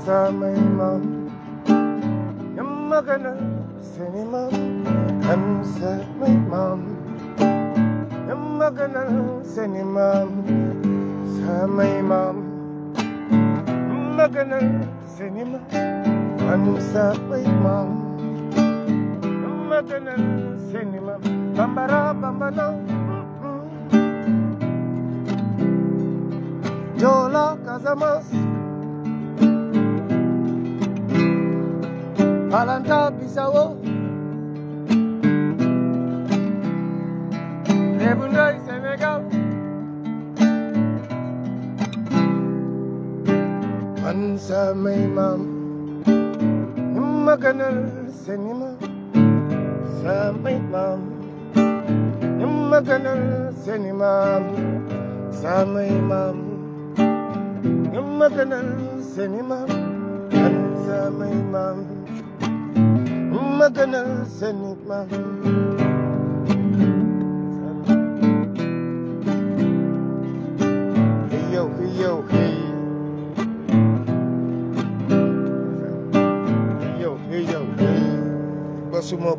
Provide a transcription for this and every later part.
samay maam ñam ma gënal seeni maam kan samay maam ñam ma gënal seeni maam samay maam ñam ma gënal seeni maam kan samay maam ñam ma gënal seeni maam bambara bambana Joola Casamance Palanta Bissau Lébu Ndoy Sénégal man samay maam ñu ma gënal seeni maam samay maam ñu ma gënal seeni maam samay maam ñu ma gënal seeni maam man samay maam ñu ma gënal seeni maam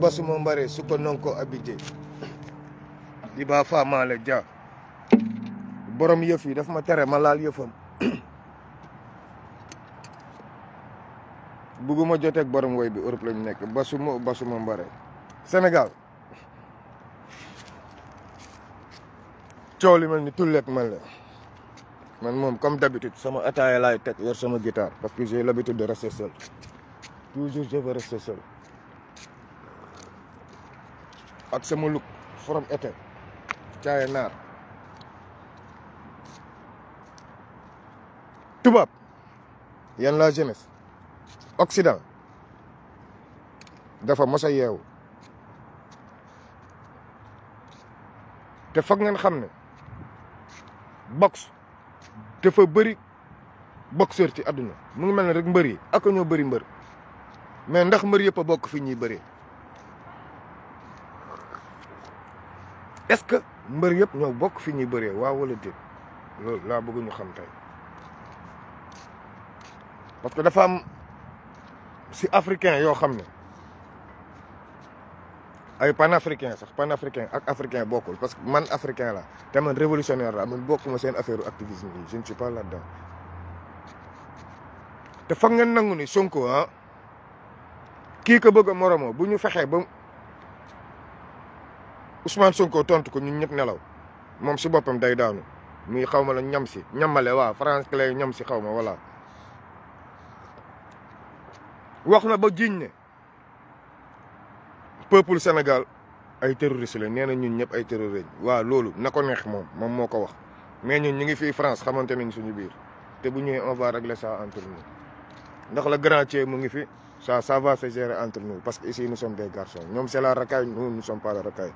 basuma mbare suko nonko abidé di ba Fama la ja borom yëf yi daf ma tere ma laal yëfam bëgguma joteeg borom woy bi Europe lañu nekk basuma mbare Sénégal coow li mel ni tulleeg man la man moom comme d'habitude sama ataaya laay teg yor sama guitare parce que j'ai l'habitude de rester seul toujours je veux rester seul ak sama look from été caaye naar tubaab yan la jeunesse Occident dafa mos a yeewu te foog ngeen xam ne boxe dafa bëri boxeur ci àdduna mu ngi mel ne rek mbër yi ak ñoo bëri mbër mais ndax mbër yëpp a bokk fi ñuy bëree est-ce que mbër yëpp ñoo bokk fi ñuy bëree waaw wala déet loolu laa bëgg ñu xam tey parce que dafa am si africain yoo xam ne ay panafricain sax panafricain ak africain bokkul parce que man africain la te man révolutionnaire la man bokkuma seen affaire activisme yi je ne suis pas là-dedans te foog ngeen nangu ni Sonko ah kii ko bëgg a moromoo bu ñu fexee ba Ousmane Sonko tontu ko ñun ñëpp nelaw moom si boppam day daanu muy xaw ma la ñam si ñamale waaw France lay ñam si xaw ma voilà wax na ba jiñ ne peuple Sénégal ay terroriste la nee na ñun ñëpp ay terroriste waaw loolu na ko neex moom moo ko wax mais ñun ñu ngi fii France xamante nañ suñu biir te bu ñëwee on va régler ça entre nous ndax la grand Thié mu ngi fi ça va se gérer entre nous parce que ici nous sommes des garçons ñoom c'est la racaille nous ne sommes pas la racaille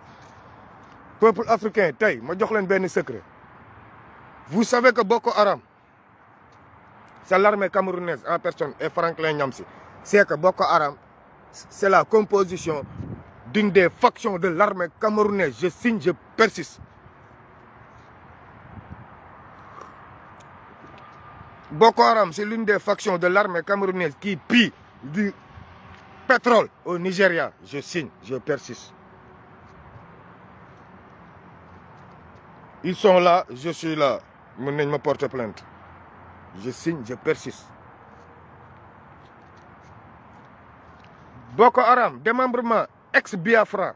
peuple africain tey ma jox leen benn secret vous savez que Boko Haram c'est l'armée camerounaise en personne et Franklin Nyamsi c'est que Boko Haram c'est la composition d'une des factions de l'armée camerounaise je signe je persiste Boko Haram c'est l'une des factions de l'armée camerounaise qui pille du pétrole au Nigeria je signe je persiste ils sont là je suis là mën nañ ma porter plainte je signe je persiste Boko Haram démembrement ex Biafra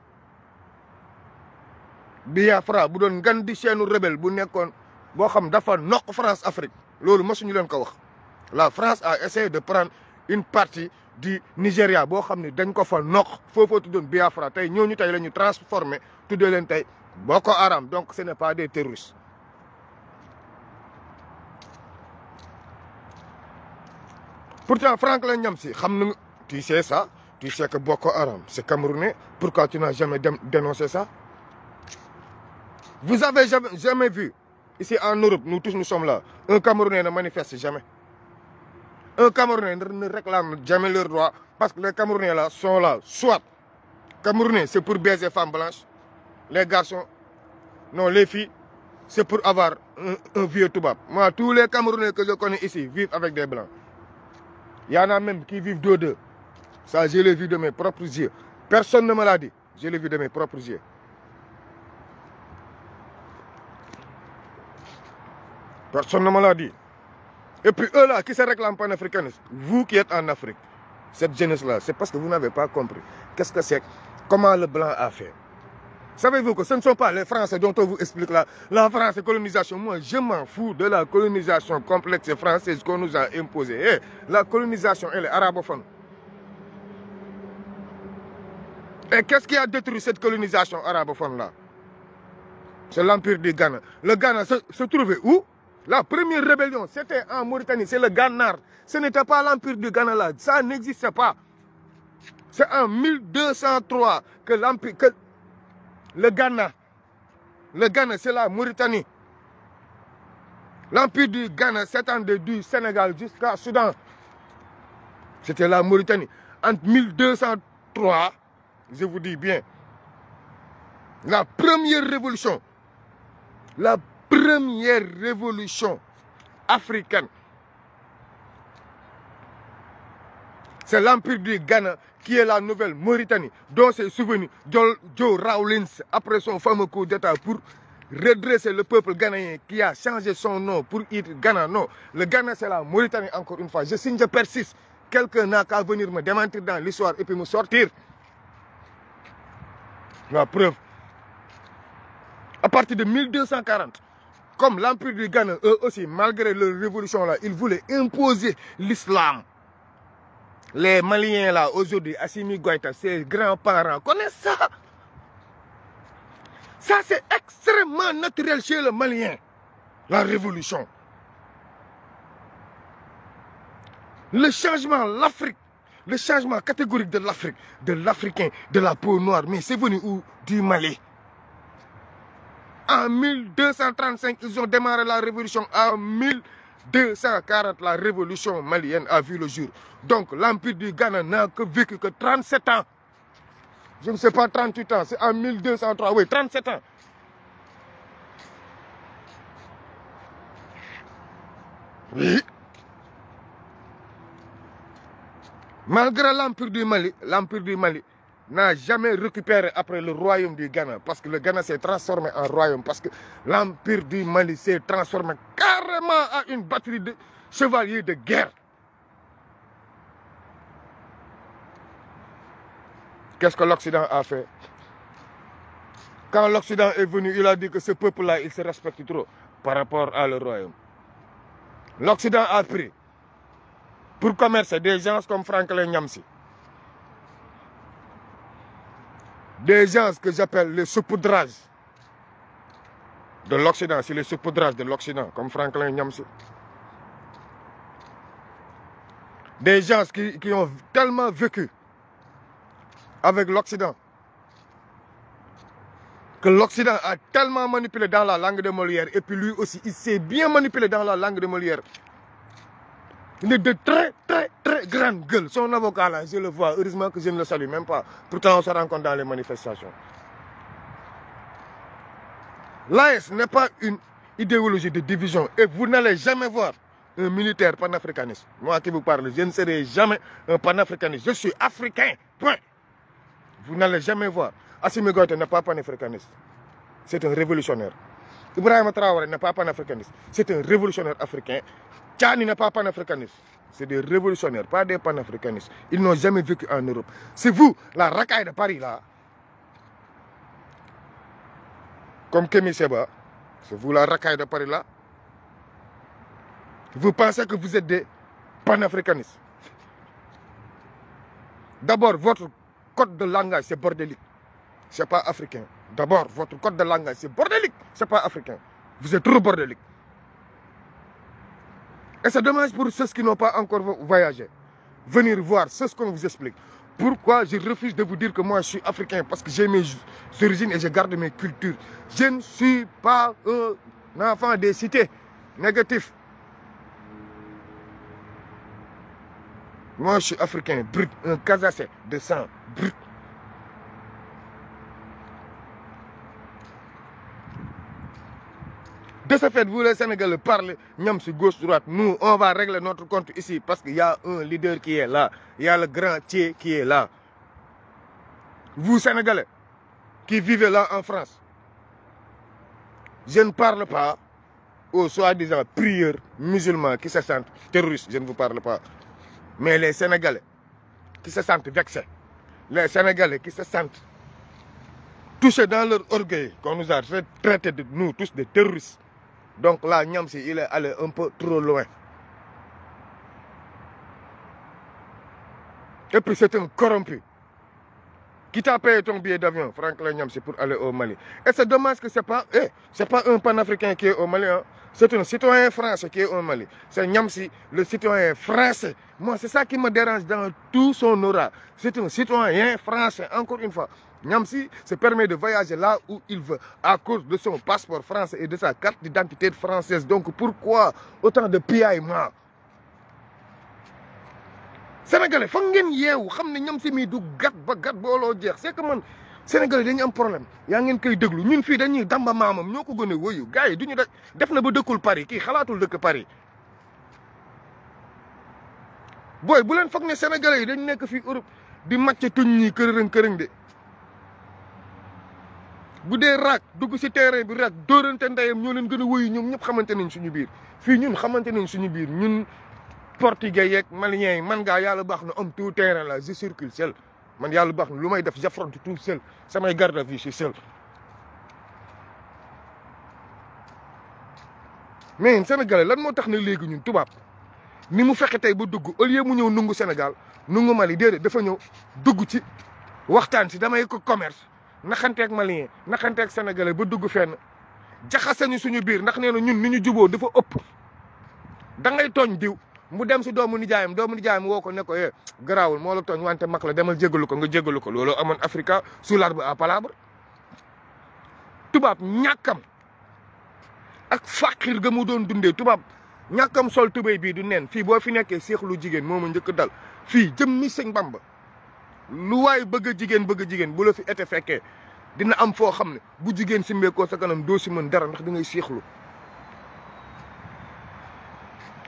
bu doon ngan di seenu rebelle bu nekkoon boo xam dafa noq France Afrique loolu mosuñu leen ko wax la France a essayé de prendre une partie du Nigeria boo xam ne dañ ko fa noq foofoo tuddoon Biafra tey ñooñu tey la ñu transformé tuddee leen tey Boko Haram donc ce n'est pas des terroristes pourtant Franklin Nyamsi xam na tu sais ça tu sais que Boko Haram c'est camerounais pourquoi tu n'as jamais dénoncé ça vous avez jamais vu ici en Europe nous tous nous sommes là un Camerounais ne manifeste jamais un Camerounais ne réclame jamais leurs droits parce que les Camerounais là sont là soit Camerounais c'est pour baiser femmes blanches les garçons non les filles c'est pour avoir un vieux toubab moi tous les Camerounais que je connais ici vivent avec des blancs Il y en a même qui vivent d'eau. Ça, je l'ai vu de mes propres yeux. Personne ne me l'a dit. Je l'ai vu de mes propres yeux. Personne ne me l'a dit. Et puis eux là, qui se réclament panafricanistes, vous qui êtes en Afrique, cette jeunesse-là, c'est parce que vous n'avez pas compris. Qu'est-ce que c'est? Comment le blanc a fait? Savez-vous que ce ne sont pas les Français dont on vous explique la France et colonisation. Moi, je m'en fous de la colonisation complexe française qu'on nous a imposée. Hey, la colonisation, elle est arabophone. Et qu'est-ce qui a détruit cette colonisation arabophone-là? C'est l'empire du Ghana. Le Ghana se trouvait où? La première rébellion, c'était en Mauritanie, c'est le Ghana. Ce n'était pas l'empire du Ghana là, ça n'existait pas. C'est en 1203 que le Ghana, c'est la Mauritanie. L'empire du Ghana s'étendait du Sénégal jusqu'à Soudan. C'était la Mauritanie. Entre 1203, je vous dis bien, la première révolution africaine, c'est l'empire du Ghana qui est la nouvelle Mauritanie, dont s'est souvenu Joe Rawlings après son fameux coup d'État pour redresser le peuple ghanéen qui a changé son nom pour être Ghana. Non, le Ghana c'est la Mauritanie encore une fois. Je signe, je persiste. Quelqu'un n'a qu'à venir me démentir dans l'histoire et puis me sortir. La preuve. À partir de 1240, comme l'empire du Ghana, eux aussi, malgré leur révolution là, ils voulaient imposer l'islam. Les Maliens là, aujourd'hui, Assimi Goïta, ses grands-parents connaissent ça. Ça, c'est extrêmement naturel chez le Malien, la révolution. Le changement, l'Afrique, le changement catégorique de l'Afrique, de l'Africain, de la peau noire, mais c'est venu où? Du Mali. En 1235, ils ont démarré la révolution. En 1240, la révolution malienne a vu le jour. Donc, l'empire du Ghana n'a que vécu que 37 ans. Je ne sais pas, 38 ans. C'est en 1203. Oui, 37 ans. Oui. Malgré l'empire du Mali n'a jamais récupéré après le royaume du Ghana. Parce que le Ghana s'est transformé en royaume. Parce que l'empire du Mali s'est transformé carrément en une batterie de chevaliers de guerre. Qu'est-ce que l'Occident a fait? Quand l'Occident est venu, il a dit que ce peuple-là, il se respecte trop par rapport à le royaume. L'Occident a pris pour commercer des gens comme Franklin Nyamsi. Des gens que j'appelle les saupoudrages de l'Occident. C'est les saupoudrages de l'Occident, comme Franklin Nyamsi. Des gens qui ont tellement vécu avec l'Occident que l'Occident a tellement manipulé dans la langue de Molière. Et puis lui aussi, il s'est bien manipulé dans la langue de Molière. Il est de très grande gueule. Son avocat là, je le vois. Heureusement que je ne le salue même pas. Pourtant, on se rencontre dans les manifestations. L'AS n'est pas une idéologie de division. Et vous n'allez jamais voir un militaire panafricaniste. Moi qui vous parle, je ne serai jamais un panafricaniste. Je suis africain. Point. Vous n'allez jamais voir. Assimi Goïta n'est pas panafricaniste. C'est un révolutionnaire. Ibrahima Traoré n'est pas panafricaniste. C'est un révolutionnaire africain. Tchani n'est pas panafricaniste. C'est des révolutionnaires, pas des panafricanistes. Ils n'ont jamais vécu en Europe. C'est vous, la racaille de Paris, là. Comme Kémy Seba. C'est vous, la racaille de Paris, là. Vous pensez que vous êtes des panafricanistes. D'abord, votre code de langage, c'est bordélique. C'est pas africain. D'abord, votre code de langage, c'est bordélique. C'est pas africain. Vous êtes trop bordélique. Et c'est dommage pour ceux qui n'ont pas encore voyagé. Venir voir ce qu'on vous explique. Pourquoi je refuse de vous dire que moi je suis africain? Parce que j'ai mes origines et je garde mes cultures. Je ne suis pas un enfant des cités. Négatif. Moi je suis africain, brut. Un Casassais de sang, brut. De ce fait, vous les Sénégalais parlez, Niamsi gauche-droite. Nous, on va régler notre compte ici parce qu'il y a un leader qui est là. Il y a le grand Thier qui est là. Vous, Sénégalais, qui vivez là en France, je ne parle pas aux soi-disant prieurs musulmans qui se sentent terroristes. Je ne vous parle pas. Mais les Sénégalais qui se sentent vexés, les Sénégalais qui se sentent touchés dans leur orgueil, qu'on nous a fait traiter de nous tous de terroristes. Donc là, Niamsi, il est allé un peu trop loin. Et puis c'est un corrompu. Qui t'a payé ton billet d'avion, Franklin Niamsi, pour aller au Mali. Et c'est dommage que ce n'est pas un panafricain qui est au Mali. Hein. C'est un citoyen français qui est au Mali. C'est Niamsi, le citoyen français. Moi, c'est ça qui me dérange dans tout son aura. C'est un citoyen français, encore une fois. Niamsi se permet de voyager là où il veut à cause de son passeport français et de sa carte d'identité française. Donc pourquoi autant de piaillement? Sénégalais, faut ngeen yeewu xam ne Niamsi mii du gat ba gat booloo jeex. C'est que man Sénégalais dañu am problème. yaa ngeen koy déglu ñun fii dañuy damba maamam ñoo ko gën a wëyu gars yi duñu def na ba dëkkul Paris kii xalaatul dëkk Paris. booy bu leen foog ne Sénégalais yi dañ nekk fii Europe di màcc tuñ ñii kërëng de. bu dee raak dugg si terrain bi raak dóorante ndeyam ñoo leen gën a wëyu ñoom ñëpp xamante nañ suñu biir fii ñun xamante nañ suñu biir ñun portugais yeeg maliens yi man ngaa yàlla baax na am tout terrain la je circule seul man yàlla baax na lu may def j'affronte tout seul samay garde à vue je suis seul. mais Sénégalais lan moo tax na léegi ñun tubaab ni mu fexe tey ba dugg au lieu mu ñëw nungu Sénégal nungu Mali déedéet dafa ñëw dugg ci waxtaan si damay ko commerce. naxanteeg malien naxanteeg sénégalais ba dugg fenn jaxasañu suñu biir ndax nee na ñun ni ñu juboo dafa ëpp da ngay tooñ diw mu dem si doomu nijaayam woo ko ne ko garaawul moo la tooñ wante mag la demal jégalu ko nga jégalu ko loolu amoon Africa sous l'arbre à palabre tubaab ñàkkam ak fàqir ga mu doon dundee tubaab ñàkkam sol tubéy bii du neen fii boo fi nekkee seexlu jigéen moo ma njëkk dal fii jëm mi sëñ Bamba lu waay bëgg a jigéen bu la fi été fekkee dina am foo xam ne bu jigéen si mbeekoo sa kanam doo si mën dara ndax da ngay seexlu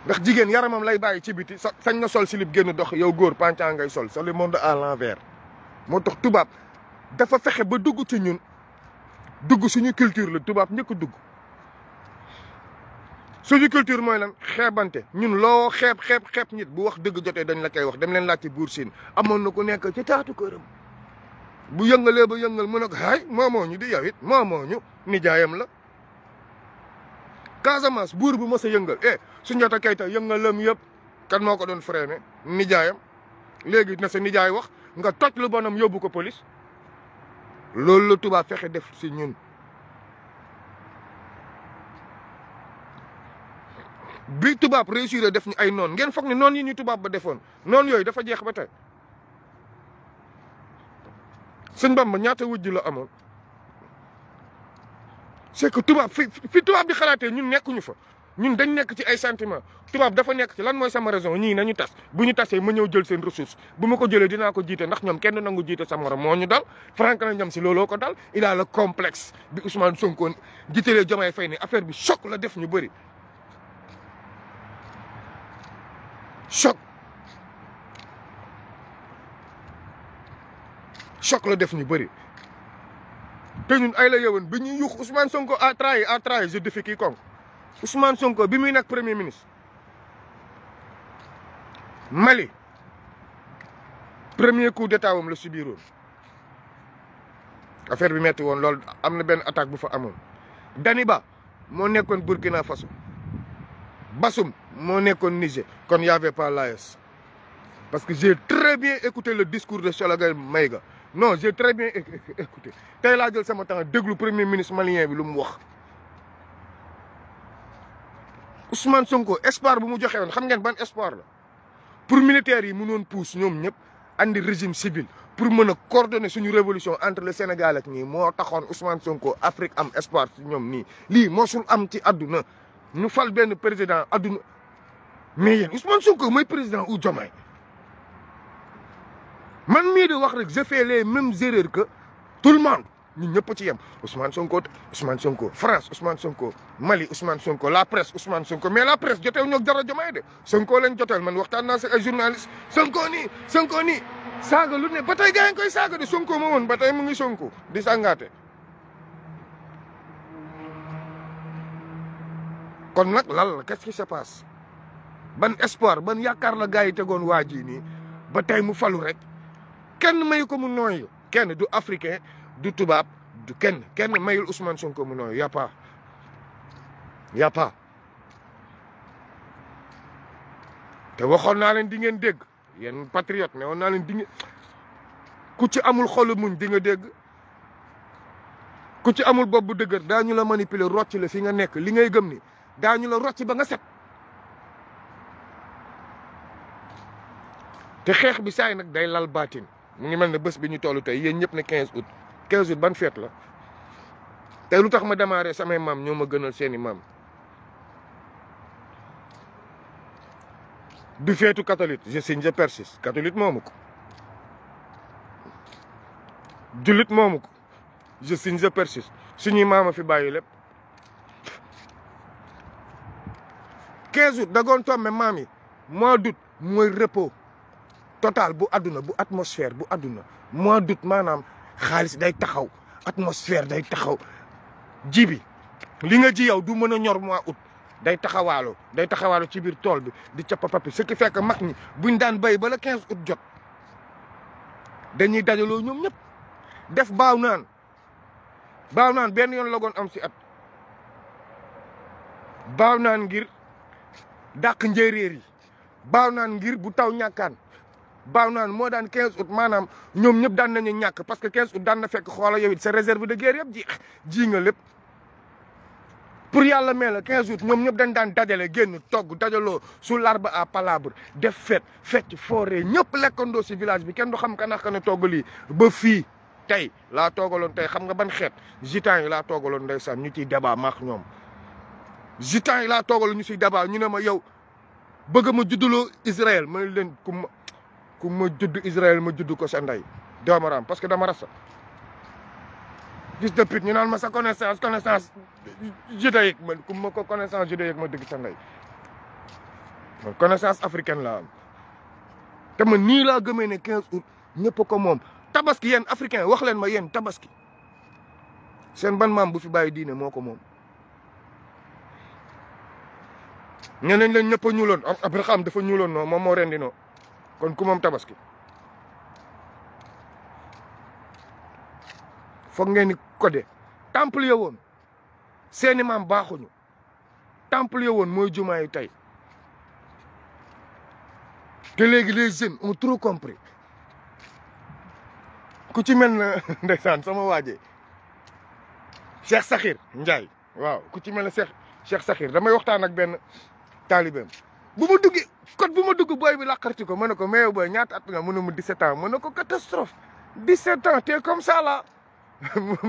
ndax jigéen yaramam lay bàyyi ci biti sañ na sol silib génn dox yow góor pancan ngay sol c'est le monde à l'envers moo tax tubaab dafa fexe ba dugg ci ñun dugg suñu culture la tubaab njëkk a dugg suñu culture mooy lan xeebante ñun loo xeeb nit bu wax dëgg jotee dañ la koy wax dem leen laaj ci buur siin amoon na ku nekk ci taatu këram bu yëngalee ba yëngal mu ne ko hay moomoo ñu di yow it moomoo ñu nijaayam la Casamance buur bu mës a yëngal Soundiata Keita yëngalam yëpp kan moo ko doon freiné nijaayam léegi na sa nijaay wax nga toj lu bonam yóbbu ko police loolu la tubaab fexe def si ñun bi tubaab réussir def ñu ay noon ngeen foog ne noon yi ñu tubaab ba defoon noonu yooyu dafa jeex ba tey sëñ Bamba ñaata wujj la amoon c'est que tubaab fi tubaab di xalaatee ñun nekkuñu fa ñun dañ nekk ci ay sentiment tubaab dafa nekk ci lan mooy sama raison ñii nañu tas bu ñu tasee ma ñëw jël seen ressource bu ma ko jëlee dinaa ko jiite ndax ñoom kenn nangu jiite sa morom moo ñu dal Franklin Niamsi looloo ko dal il a le complexe bi Ousmane Sonko jiitalee Diomaye Faye ne affaire bi choc la def ñu bëri choc la def ñu bëri te ñun ay la yewen bi ñuy yux Ousmane Sonko a trahi je défie quiconque Ousmane Sonko bi muy nekk premier ministre Mali premier coup d'état wam la subiroon affaire bi metti woon loolu am na benn attaque bu fa amoon Daniba moo nekkoon Burkina Faso Bassoum moo nekkoon Niger kon y avait pas l'AES parce que j'ai très bien écouté le discours de Choguel Maïga non j'ai très bien écouté tey laa jël sama temps déglu premier ministre malien bi lu mu wax Ousmane Sonko espoir bu mu joxe woon xam ngeen ban espoir la pour militaires yi mënoon pousse ñoom ñëpp andi régime civil pour mën a coordonner suñu révolution entre le Sénégal ak ñii moo taxoon Ousmane Sonko Afrique am espoir ci ñoom nii lii mosul am ci àdduna ñu fal benn président àdduna mais yéen Ousmane Sonko mooy président ou Diomaye man mii di wax rek je fais les mêmes erreurs que tout le monde ñun ñëpp ci yem Ousmane Sonko France Ousmane Sonko Mali Ousmane Sonko la presse Ousmane Sonko mais la presse joteewu ñoo dara Diomaye de Sonko lañ joteel man waxtaan naa si ay journaliste Sonko nii saaga lu ne ba tey gars yi koy saaga de Sonko ma woon ba tey mu ngi Sonko di sangaate kon nag lan la qu'est-ce qui se passe ban espoir ban yaakaar la gars yi tegoon waa ji nii ba tey mu falu rek kenn mayu ko mu nooy kenn du africain du tubaab du kenn mayul Ousmane Sonko mu nooy y a pas te waxoon naa leen di ngeen dégg yéen patriote ne woon naa leen di ngeen ku ci amul xolu muñ di nga dégg ku ci amul bopp bu dëgër daañu la manipuler rocc la fi nga nekk li ngay gëm ni daañu la rocc ba nga set te xeex bi saay nag day lal baatin mu ngi mel ne bés bi ñu toll tey yéen ñëpp ne 15 août 15 août ban fête la tey lu tax ma démarré samay maam ñoo ma gënal seeni maam du feetu catholique je signe je persiste catholique moomu ko jullit moomu ko je signe je persiste suñuy maama fi bàyyi lépp 15 août dagoon tombé maam yi mois d'août mooy repos total bu àdduna bu atmosphère bu àdduna mois d'août maanaam xaalis day taxaw atmosphère day taxaw ji bi li nga ji yow du mën a ñor mois août day taxawaalu ci biir tool bi di cappapapi ce qui fait que mag ñi buñ daan béy ba le 15 août jot dañuy dajaloo ñoom ñëpp def baaw naan benn yoon la goon am si at baaw naan ngir dàq njéeréer yi baaw naan ngir bu taw ñàkkaan baaw naan moo daan 15 août maanaam ñoom ñëpp daan nañu ñàkk parce que 15 août daan na fekk xoola yow it sa réserve de guerre yëpp ji nga lépp pour yàlla mee la 15 août ñoom ñëpp dañ daan dajale génn togg dajaloo su l'arbre à palabre def fecc forêt ñëpp lekkandoo si village bi kenn du xam ka nax ka ne togg lii ba fii tey laa toogaloon tey xam nga ban xeet gitan yi laa toogaloon ndeysaan ñu ciy débat maax ñoom gitan yi laa toogaloon ñu siy débat ñu ne ma yow bëgg ma judduloo Israël ma leen ku ma judd Israël ma judd ko sa ndey doomaram parce que dama rasa fils de pute ñu naan ma sa connaissance judaïque man ku ma ko connaissance judaïque ma dëgg sa ndey man connaissance africaine laa am te man nii laa gëmee ne 15 août ñëpp ko moom tabaski yéen africain wax leen ma yéen tabaski seen ban maam bu fi bàyyi diine moo ko moom ñeneen leen ñëpp a ñuuloon Abraham dafa ñuuloon noo moom moo rendi noo kon ku moom tabaski foog ngeen ni codé temple ya woon seeni maam baaxuñu temple ya woon mooy jumaa yi tey te léegi les jeunes ont trop compris ku ci mel na ndeysaan sama waajee Cheikh Sakhir Ndiaye waaw ku ci mel ne Cheikh Sakhir damay waxtaan ak benn taalibeem bu ma duggee code bu ma dugg booy bi laqarti ko ma ne ko mais booy ñaata at nga mu ne ma 17 ans ma ne ko catastrophe 17 ans t'es comme ça là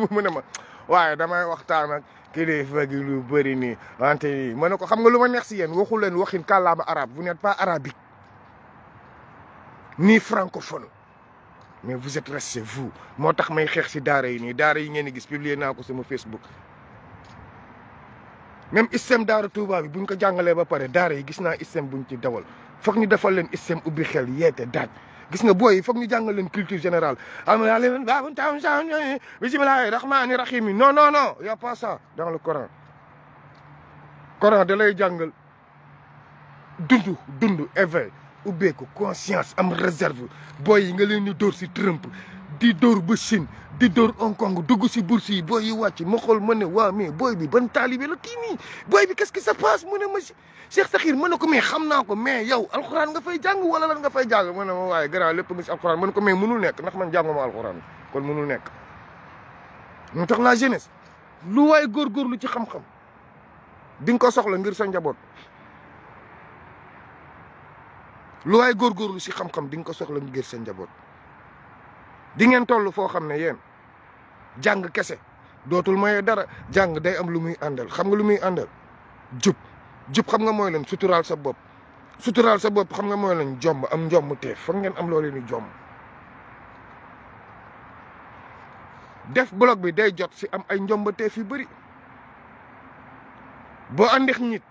mu ne ma waaye damay waxtaan ak kilifa gi lu bëri nii wante nii ma ne ko xam nga lu ma neex si yéen waxu leen waxin kàllaama arabe vous n'êtes pas arabique ni francophone mais vous êtes resté vous moo tax may xeex si daara yi nii daara yi ngeen di gis publier naa ko sama Facebook même système daara Touba bi buñ ko jàngalee ba pare daara yi gis naa système buñ ci dawal foog ñu defal leen système ubbi xel yeete daaj gis nga booy yi foog ñu jàngal leen culture générale am na leen baabu tam sa bismillahi rahmani rahim non non non y a pas ça dans le Coran da lay jàngal dund éveil ubbeeku conscience am réserve booy yi nga leen di dóor si Trump di dóor ba Chine di dóor Hong Kong dugg si bourse yi booy yi wàcc ma xool ma ne waa mais booy bi ban taalibe la kii nii booy bi qu'est-ce qui se passe mu ne ma Cheikh Sakhir ma ne ko mais xam naa ko mais yow alxuraan nga fay jàng wala lan nga fay jàng ma ne ma waaye grand lépp nga si alxuraan ma ne ko mais mënul nekk ndax man jànguma alxuraan kon mënul nekk mu tax la jeunesse lu waay góorgóorlu ci xam-xam di nga ko soxla ngir sa njaboot lu waay góorgóorlu si xam-xam di nga ko soxla ngir sa njaboot di ngeen toll foo xam ne yéen jàng kese dootul maye dara jàng day am lu muy àndal xam nga lu muy àndal jub xam nga mooy leen suturaal sa bopp xam nga mooy leen jomb am njomb teef foog ngeen am loo leen di jomb def blog bi day jot si am ay njombateef yu bëri boo àndeex nit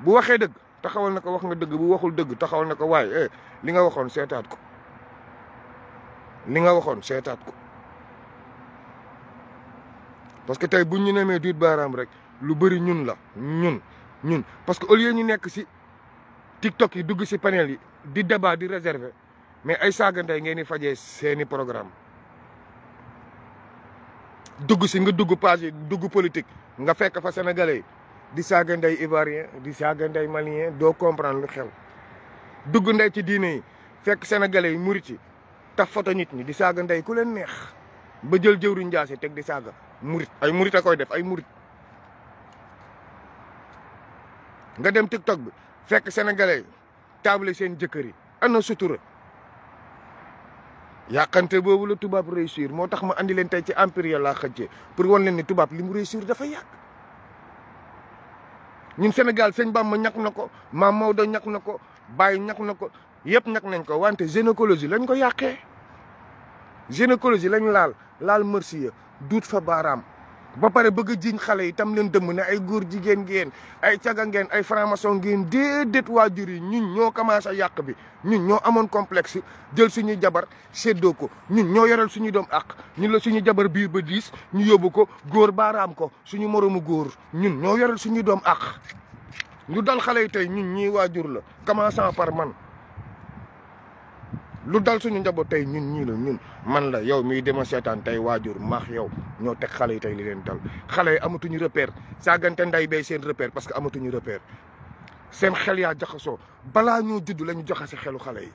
bu waxee dëgg taxawal na ko wax nga dëgg bu waxul dëgg taxawal na ko waaye li nga waxoon seetaat ko li nga waxoon seetaat ko parce que tey buñ ñu nemee duut baaraam rek lu bëri ñun la ñun parce que au lieu ñu nekk si TikTok yi dugg si panel yi di débat di réserver mais ay saaga ndey ngeen di fajee seeni programme dugg si nga dugg page yi dugg politique nga fekk fa sénégalais di saaga ndey ivoirien di saaga ndey malien doo comprendre lu xew dugg ndey ci diine yi fekk sénégalais yi murit yi taf foto nit ñi di saaga ndey ku leen neex ba jël jëwriñ Njaase teg di saaga murit ay murit a koy def ay murit nga dem TikTok bi fekk sénégalais yi table seen jëkkër yi ana sutura yàqante boobu la tubaab réussir moo tax ma andi leen tey ci empire laa xëccee pour wan leen ni tubaab li mu réussir dafa yàgg ñun Sénégal sëñ Bamba ñàkk na ko Maam Maodo ñàkk na ko Baye ñàkk na ko yëpp ñàkk nañ ko wante gynécologie lañ ko yàqee gynécologie lañ laal merci ya duut fa baaraam ba pare bëgg a jiñ xale yi tam leen dëmm ne ay góor jigéen ngeen ay caga ngeen ay franc-maçon ngeen déedéet waajur yi ñun ñoo commencé yàq bi ñun ñoo amoon complexe jël suñuy jabar séddoo ko ñun ñoo yoral suñuy doom àq ñun la suñu jabar biir ba 10 ñu yóbbu ko góor baaraam ko suñu moromu góor ñun ñoo yoral suñuy doom àq lu dal xale yi tey ñun ñii waajur la commençant par man lu dal suñu njaboot tey ñun ñii la ñun man la yow miy dema seetaan tey waajur maax yow ñoo teg xale yi tey li leen dal xale yi amatuñu repère saagante nday bay seen repère parce que amatuñu repère seen xel yaa jaxasoo balaa ñoo judd la ñu joxe si xelu xale yi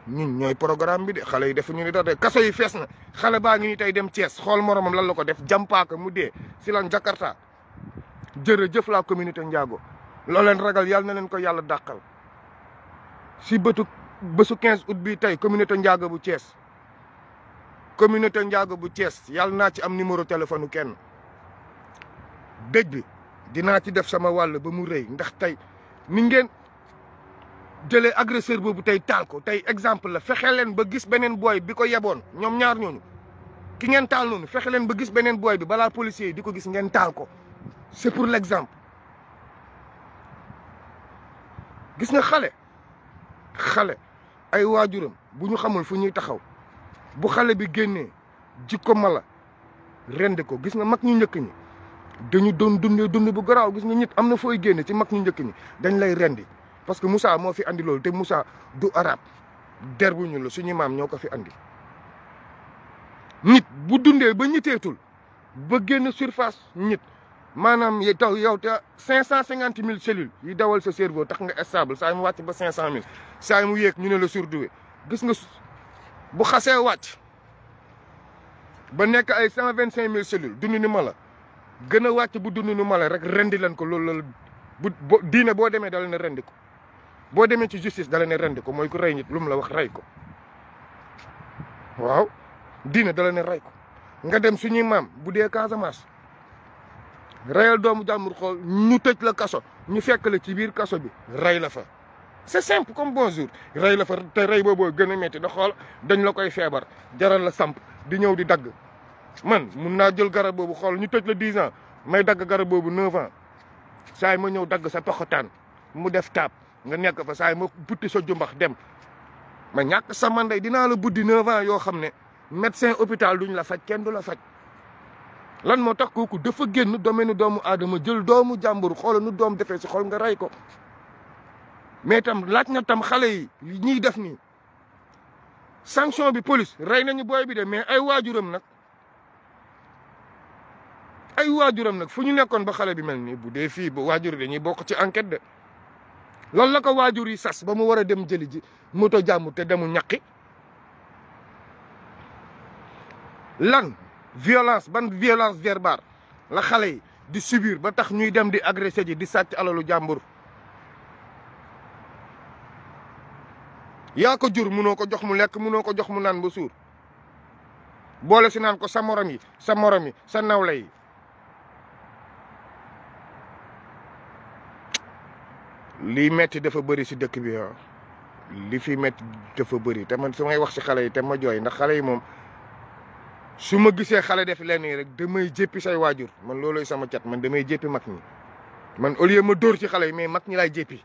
ñun ñooy programme bi de xale yi defuñu ni dara kaso yi fees na xale baa ngi ni tey dem Thiès xool moromam lan la ko def jàmpaaka mu dee si lan Jakarta jërëjëf la communauté Ndiago loo leen ragal yàlla na leen ko yàlla dàqal si bésu 15 août bi tey communauté Ndiago bu Thiès communauté Ndiago bu Thiès yàlla naa ci am numéro téléphone kenn dëj bi dinaa ci def sama wàll ba mu rëy ndax tey ni ngeen jëlee agresseur boobu tey taal ko tey exemple la fexe leen ba gis beneen booy bi ko yeboon ñoom ñaar ñooñu ki ngeen taal noonu fexe leen ba gis beneen booy bi balaa policier yi di ko gis ngeen taal ko c'est pour l'exemple gis nga xale ay waajuram bu ñu xamul fu ñuy taxaw bu xale bi génnee jikko mala rendi ko gis nga mag ñu njëkk ñi dañu doon dund bu garaaw gis nga nit am na fooy génne ci mag ñu njëkk ñi dañ lay rendi parce que Moussa moo fi andi loolu te Moussa du arab der bu ñu la suñu maam ñoo ko fi andi nit bu dundee ba ñiteetul ba génn surface nit maanaam taw yow te 550 000 cellules yi dawal sa cerveau tax nga stable saa mu wàcc ba 500 000 saa mu yéeg ñu ne la surdoué gis nga bu xasee wàcc ba nekk ay 125 000 cellules dund ni mala gën a wàcc bu dund ni mala rek rendi leen ko loolu bu diine boo demee dala ne rendi ko boo demee ci justice dala ne rendi ko mooy ku rey nit lu mu la wax rey ko waaw diine dala ne rey ko nga dem suñuy maam bu dee Casamance reyal doomu jàmbur xool ñu tëj la kaso ñu fekk la ci biir kaso bi rey la fa c'est simple comme bonjour rey la fa te rey booboo gën a métti da xool dañ la koy feebar jaral la samp di ñëw di dagg man mun naa jël garab boobu xool ñu tëj la 10 ans may dagg garab boobu 9 ans saay ma ñëw dagg sa toxataan mu def taab nga nekk fa saay ma butti sa jumbax dem ma ñàkk sama ndey dinaa la buddi 9 ans yoo xam ne médecin hôpital duñ la faj kenn du la faj lan moo tax kooku dafa génn domaine doomu aadama jël doomu jàmbur xoola nu doom defee si xool nga rey ko mais tam laaj na tam xale yi ñiy def nii sanction bi police rey nañu booy bi de mais ay waajuram nag fu ñu nekkoon ba xale bi mel nii bu dee fii ba waajur yi dañuy bokk ci enquête de loolu la ko waajur yi sas ba mu war a dem jëli ji moto jàmbur te demul ñaqi lan violence ban violence verbale la xale yi di subir ba tax ñuy dem di agressé ji di sàcc alalu jàmbur yaa ko jur munoo ko jox mu lekk munoo ko jox mu naan ba suur boole si naan ko sa morom yi sa nawle yi lii metti dafa bëri si dëkk bi li fi metti dafa bëri te man su may wax si xale yi te ma jooy ndax xale yi moom su ma gisee xale def lenn rek damay jéppi say waajur man looloy sama cat man damay jéppi mag ñi man au lieu ma dóor ci xale yi mais mag ñi laay jéppi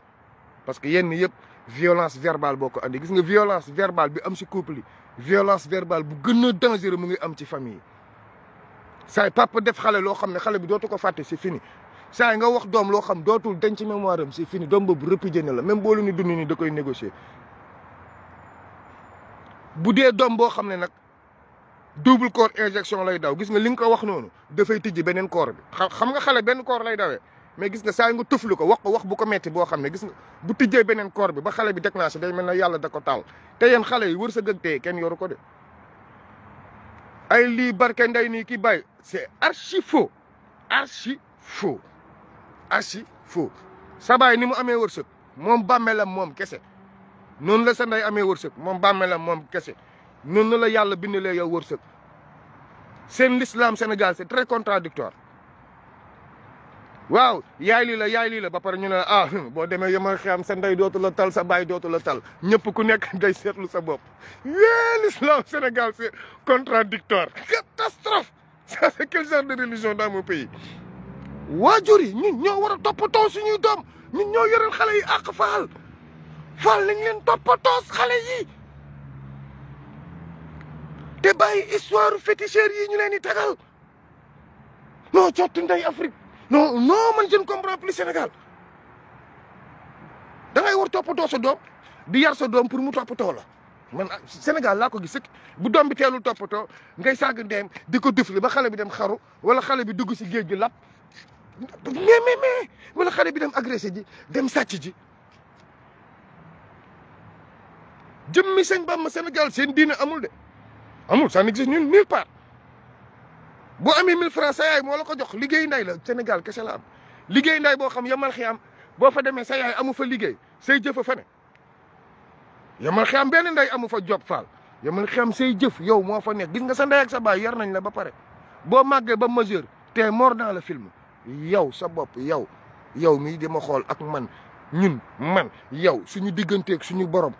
parce que yenn yëpp violence verbale boo ko andi gis nga violence verbale bi am si couple yi violence verbale bu gën a dangereux mu ngi am ci famille yi saay papa def xale loo xam ne xale bi dootu ko fàtte c'est fini saay nga wax doom loo xam dootul denc mémoire am c'est fini doom boobu répudié na la même boo lu ni dund ni da koy négocier bu dee doom boo xam ne nag double corps injection lay daw gis nga li nga ko wax noonu dafay tijji beneen corps bi xam nga xale benn corps lay dawee mais gis nga saa nga tufli ko wax bu ko metti boo xam ne gis nga bu tijjee beneen corps bi ba xale bi déclenché day mel na yàlla da ko taal te yéen xale yi wër sa gëg tee kenn yoru ko de ay lii barke nday nii ki bàyyi c'est archi faux archi faux archi faux sa baay ni mu amee wërsëg moom bàmmeelam moom kese noonu la sa nday amee wërsëg moom bàmmeelam moom kese noonu la yàlla bindalee yow wërsëg seen l'islam Sénégal c'est très contradictoire waaw yaay lii la ba pare ñu ne ah boo demee yama xam sa ndey dootu la tal sa baay dootu la tal ñëpp ku nekk day seetlu sa bopp yee l'islam Sénégal c'est contradictoire catastrophe ça c'est quel genre de religion dans mon pays waajur yi ñun ñoo war a toppatoo suñuy doom ñun ñoo yoreel xale yi àq faal nañ leen toppatoo xale yi te bàyyi histoire féticheur yi ñu leen di tagal non cottu ndey Afrique non man je ne comprends plus Sénégal da ngay war toppatoo sa doom di yar sa doom pour mu toppatoo la man Sénégal laa ko gis bu doom bi teelul toppatoo ngay sàgg ndeem di ko dufli ba xale bi dem xaru wala xale bi dugg si géej gi lap mais wala xale bi dem agressé ji dem sàcc ji jëmmi sëñ Bamba Sénégal seen diine amul de amul ça n'existe nulle part boo amee 1000 francs sa yaay moo la ko jox liggéey nday la Sénégal kese la am liggéey nday boo xam yamal xiyam boo fa demee sa yaay amu fa liggéey say jëf a fa ne yamal xiyam benn nday amu fa job faal yamal xiyam say jëf yow moo fa nekk gis nga sa ndey ak sa baay yar nañ la ba pare boo màggee ba majeur t'es mort dans le film yow sa bopp yow mii di ma xool ak man yow suñu digganteeg suñu borom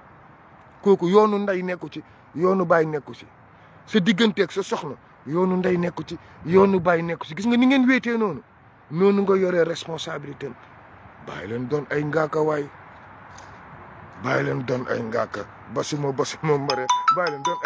kooku yoonu nday nekku ci yoonu baay nekku ci sa digganteeg sa soxna yoonu ndey nekku ci yoonu baay nekku ci gis nga ni ngeen wéetee noonu nga yoree responsabilité bàyyi leen doon ay ngaaka waay bàyyi leen doon ay ngaaka basuma mbare bàyyi leen doon ay